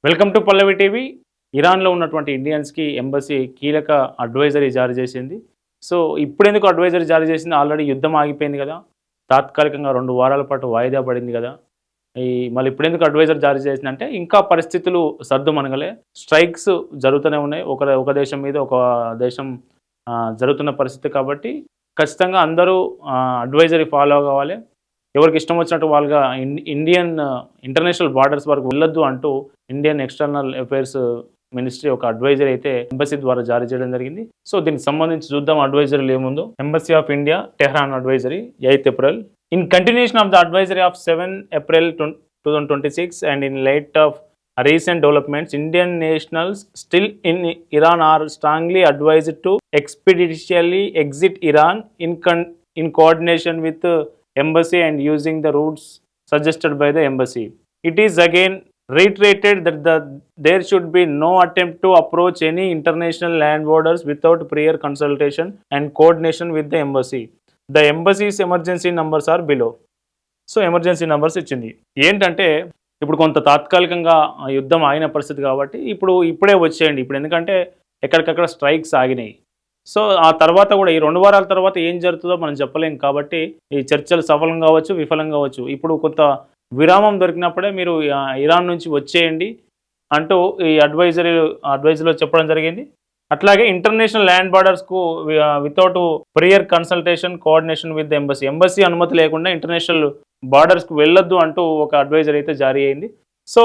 Welcome to Pallavi TV. ఇరాన్లో ఉన్నటువంటి ఇండియన్స్కి embassy కీలక అడ్వైజరీ జారీ చేసింది. సో ఇప్పుడెందుకు అడ్వైజరీ జారీ చేసింది? ఆల్రెడీ యుద్ధం ఆగిపోయింది కదా, తాత్కాలికంగా 2 వారాల పాటు వాయిదా పడింది కదా. మళ్ళీ ఇప్పుడెందుకు అడ్వైజర్ జారీ చేసిందంటే ఇంకా పరిస్థితులు సర్దుమణగలే, స్ట్రైక్స్ జరుగుతూనే ఉన్నాయి. ఒక దేశం మీద ఒక దేశం జరుగుతున్న పరిస్థితి కాబట్టి ఖచ్చితంగా అందరూ అడ్వైజరీ ఫాలో కావాలి. ఎవరికి ఇష్టం వచ్చినట్టు వాళ్ళుగా ఇంటర్నేషనల్ బార్డర్స్ వరకు వెళ్ళొద్దు అంటూ ఇండియన్ ఎక్స్టర్నల్ అఫైర్స్ మినిస్ట్రీ ఒక అడ్వైజరీ అయితే ఎంబసీ ద్వారా జారీ చేయడం జరిగింది. సో దీనికి సంబంధించి చూద్దాం అడ్వైజరీలు ఏముందో. Embassy of India Tehran advisory 8th April. In continuation of the advisory of 7 April 2026 and in light of recent developments, Indian nationals still in Iran are strongly advised to expeditiously exit Iran in coordination with the embassy and using the routes suggested by the embassy. It is again reiterated that there should be no attempt to approach any international land borders without prior consultation and coordination with the embassy. The embassy's emergency numbers are below. So emergency numbers ఇచ్చింది. ఏంటంటే ఇప్పుడు కొంత తాత్కాలికంగా యుద్ధం ఆగిన పరిస్థితి కాబట్టి ఇప్పుడే వచ్చేయండి. ఇప్పుడు ఎందుకంటే ఎక్కడికక్కడ స్ట్రైక్స్ ఆగినాయి. సో ఆ తర్వాత కూడా ఈ 2 వారాల తర్వాత ఏం జరుగుతుందో మనం చెప్పలేం కాబట్టి ఈ చర్చలు సఫలం కావచ్చు, విఫలం కావచ్చు. ఇప్పుడు కొంత విరామం దొరికినప్పుడే మీరు ఇరాన్ నుంచి వచ్చేయండి అంటూ ఈ అడ్వైజరీలో చెప్పడం జరిగింది. అట్లాగే ఇంటర్నేషనల్ ల్యాండ్ బార్డర్స్కు without prior consultation coordination with embassy అనుమతి లేకుండా ఇంటర్నేషనల్ బార్డర్స్కి వెళ్ళొద్దు అంటూ ఒక అడ్వైజరీ అయితే జారీ అయింది. సో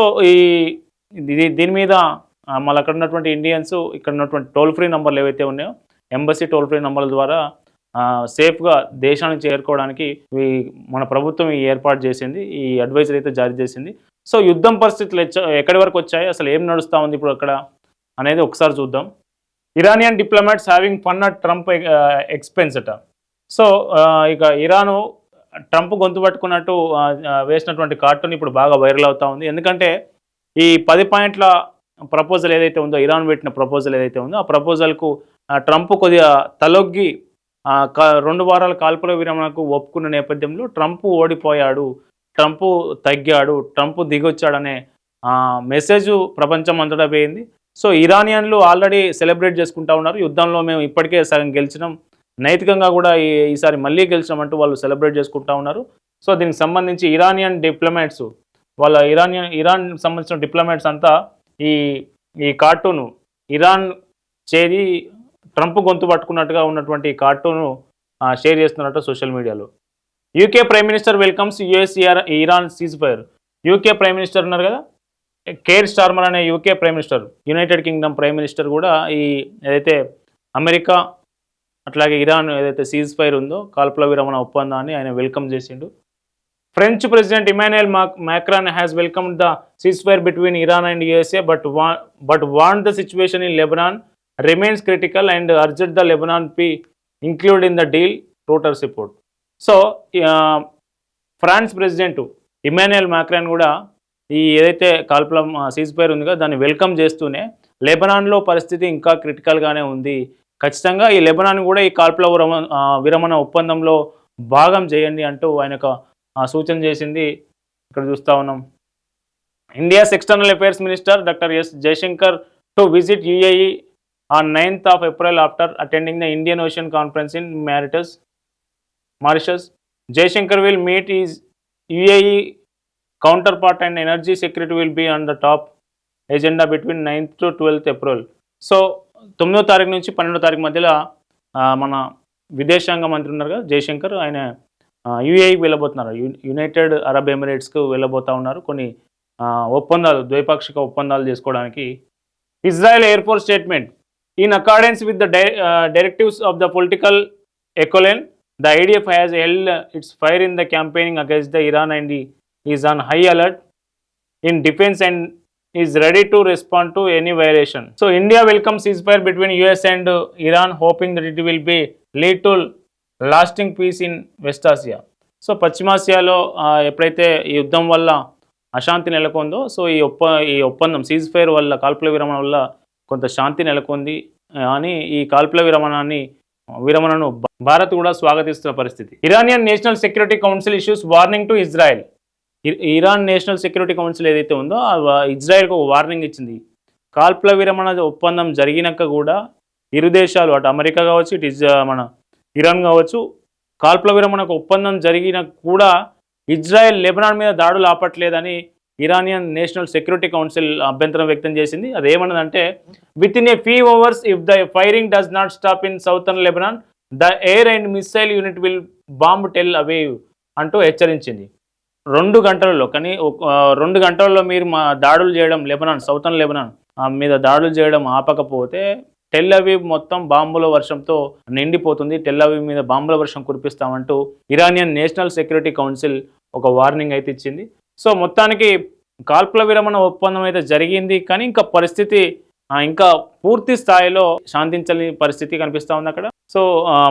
దీని మీద మళ్ళీ అక్కడ ఉన్నటువంటి ఇండియన్స్ ఇక్కడ ఉన్నటువంటి టోల్ ఫ్రీ నంబర్లు ఏవైతే ఉన్నాయో ఎంబసీ టోల్ ఫ్రీ నంబర్ల ద్వారా సేఫ్గా దేశానికి చేరుకోవడానికి మన ప్రభుత్వం ఈ ఏర్పాటు చేసింది, ఈ అడ్వైజరీ అయితే జారీ చేసింది. సో యుద్ధం పరిస్థితులు ఎక్కడి వరకు వచ్చాయి, అసలు ఏం నడుస్తూ ఉంది ఇప్పుడు అక్కడ అనేది ఒకసారి చూద్దాం. Iranian diplomats having fun at Trump expense అట. సో ఇక ఇరాను ట్రంప్ గొంతు పట్టుకున్నట్టు వేసినటువంటి కార్టూన్ ఇప్పుడు బాగా వైరల్ అవుతూ ఉంది. ఎందుకంటే ఈ 10 పాయింట్ల ప్రపోజల్ ఏదైతే ఉందో, ఇరాన్ పెట్టిన ప్రపోజల్ ఏదైతే ఉందో ఆ ప్రపోజల్కు ట్రంప్ కొద్దిగా తలొగ్గి 2 వారాల కాల్పుల విరమణకు ఒప్పుకున్న నేపథ్యంలో ట్రంప్ ఓడిపోయాడు, ట్రంప్ తగ్గాడు, ట్రంప్ దిగొచ్చాడనే మెసేజ్ ప్రపంచం అంతటా పోయింది. సో ఇరానియన్లు ఆల్రెడీ సెలబ్రేట్ చేసుకుంటూ ఉన్నారు. యుద్ధంలో మేము ఇప్పటికే సగం గెలిచినాం, నైతికంగా కూడా ఈసారి మళ్ళీ గెలిచినామంటూ వాళ్ళు సెలబ్రేట్ చేసుకుంటూ ఉన్నారు. సో దీనికి సంబంధించి ఇరానియన్ డిప్లొమాట్స్ ఇరాన్ సంబంధించిన డిప్లొమాట్స్ అంతా ఈ కార్టూను ఇరాన్ చేరి ట్రంప్ గొంతు పట్టుకున్నట్టుగా ఉన్నటువంటి కార్టూను షేర్ చేస్తున్నట్టు సోషల్ మీడియాలో. UK prime minister welcomes US Iran cease fire. UK prime minister ఉన్నారు కదా, కేర్ స్టార్మర్ అనే UK prime minister, United Kingdom prime minister కూడా ఏదైతే అమెరికా అట్లాగే ఇరాన్ ఏదైతే సీజ్ ఫైర్ ఉందో కాల్పుల విరమణ ఒప్పందాన్ని ఆయన వెల్కమ్ చేసిండు. French president Emmanuel Macron has welcomed the cease fire between Iran and USA but want the situation in Lebanon remains critical and urgent the Lebanon be include in the deal, Reuters report. So France president Emmanuel Macron కూడా ఏదైతే కాల్పుల cease fire ఉంది కదా దాన్ని welcome చేస్తూనే లెబనాన్లో పరిస్థితి ఇంకా క్రిటికల్గానే ఉంది, ఖచ్చితంగా ఈ లెబనాన్ కూడా ఈ కాల్పుల విరమణ ఒప్పందంలో భాగం చేయండి అంటూ ఆయన సూచన చేసింది. ఇక్కడ చూస్తూ ఉన్నాం. India's external affairs minister doctor S Jaishankar to visit UAE on 9th of April after attending the Indian Ocean Conference in Mauritius. Jaishankar will meet his UAE counterpart and energy security will be on the top agenda between 9th to 12th April. So 9వ తారీఖు నుంచి 12వ తారీఖు మధ్యలో మన విదేశాంగ మంత్రి ఉన్నారు కదా జయశంకర్, ఆయన యుఏఈకి వెళ్ళబోతున్నారు, యునైటెడ్ అరబ్ ఎమిరేట్స్కు వెళ్ళబోతూ ఉన్నారు కొన్ని ఒప్పందాలు, ద్వైపాక్షిక ఒప్పందాలు చేసుకోవడానికి. Israel air force statement. In accordance with the directives of the political echelon, the IDF has held its fire in the campaigning against the Iran and is on high alert in defense and is ready to respond to any violation. So India welcomes ceasefire between US and Iran, hoping that it will be lead to lasting peace in West Asia. So పశ్చిమాసియాలో ఎప్పుడైతే ఈ యుద్ధం వల్ల అశాంతి నెలకొందో, so ఈ ఒప్పందం cease fire వల్ల, కాల్పుల విరమణ వల్ల కొంత శాంతి నెలకొంది అని ఈ కాల్పుల విరమణను భారత్ కూడా స్వాగతిస్తున్న పరిస్థితి. Iranian national security council issues warning to Israel. Iran national security council ఏదైతే ఉందో ఇజ్రాయెల్కి ఒక వార్నింగ్ ఇచ్చింది. కాల్పుల విరమణ ఒప్పందం జరిగినాక కూడా ఇరు దేశాలు అటు అమెరికా కావచ్చు, ఇటు మన ఇరాన్ కావచ్చు, కాల్పుల విరమణకు ఒప్పందం జరిగిన కూడా ఇజ్రాయెల్ లెబనాన్ మీద దాడులు ఆపట్లేదని ఇరానియన్ నేషనల్ సెక్యూరిటీ కౌన్సిల్ అభ్యంతరం వ్యక్తం చేసింది. అదేమన్నదంటే within a few hours if the firing does not stop in southern Lebanon the air and missile unit will bomb Tel Aviv అంటూ హెచ్చరించింది. 2 గంటలలో కానీ 2 గంటల్లో మీరు మా దాడులు చేయడం లెబనాన్ సౌతర్న్ లెబనాన్ మీద దాడులు చేయడం ఆపకపోతే టెల్ అవీవ్ మొత్తం బాంబుల వర్షంతో నిండిపోతుంది, టెల్ అవీవ్ మీద బాంబుల వర్షం కురిపిస్తామంటూ ఇరానియన్ నేషనల్ సెక్యూరిటీ కౌన్సిల్ ఒక వార్నింగ్ అయితే ఇచ్చింది. సో మొత్తానికి కాల్పుల విరమణ ఒప్పందం అయితే జరిగింది, కానీ ఇంకా పరిస్థితి ఇంకా పూర్తి స్థాయిలో శాంతించని పరిస్థితి కనిపిస్తూ ఉంది అక్కడ. సో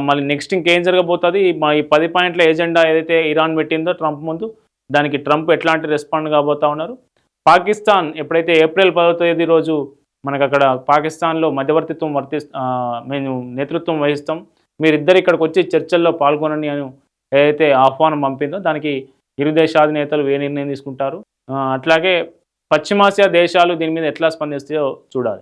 మళ్ళీ నెక్స్ట్ ఇంకేం జరగబోతుంది, ఈ 10 పాయింట్ల ఎజెండా ఏదైతే ఇరాన్ పెట్టిందో ట్రంప్ ముందు, దానికి ట్రంప్ ఎట్లాంటి రెస్పాండ్ కాబోతా ఉన్నారు. పాకిస్తాన్ ఎప్పుడైతే ఏప్రిల్ 10వ తేదీ రోజు మనకు అక్కడ పాకిస్తాన్లో మధ్యవర్తిత్వం మేము నేతృత్వం వహిస్తాం, మీరిద్దరు ఇక్కడికి వచ్చి చర్చల్లో పాల్గొనని అని ఏదైతే ఆహ్వానం పంపిందో దానికి ఇరు దేశాధినేతలు ఏ నిర్ణయం తీసుకుంటారు, అట్లాగే పశ్చిమాసియా దేశాలు దీని మీద ఎట్లా స్పందిస్తాయో చూడాలి.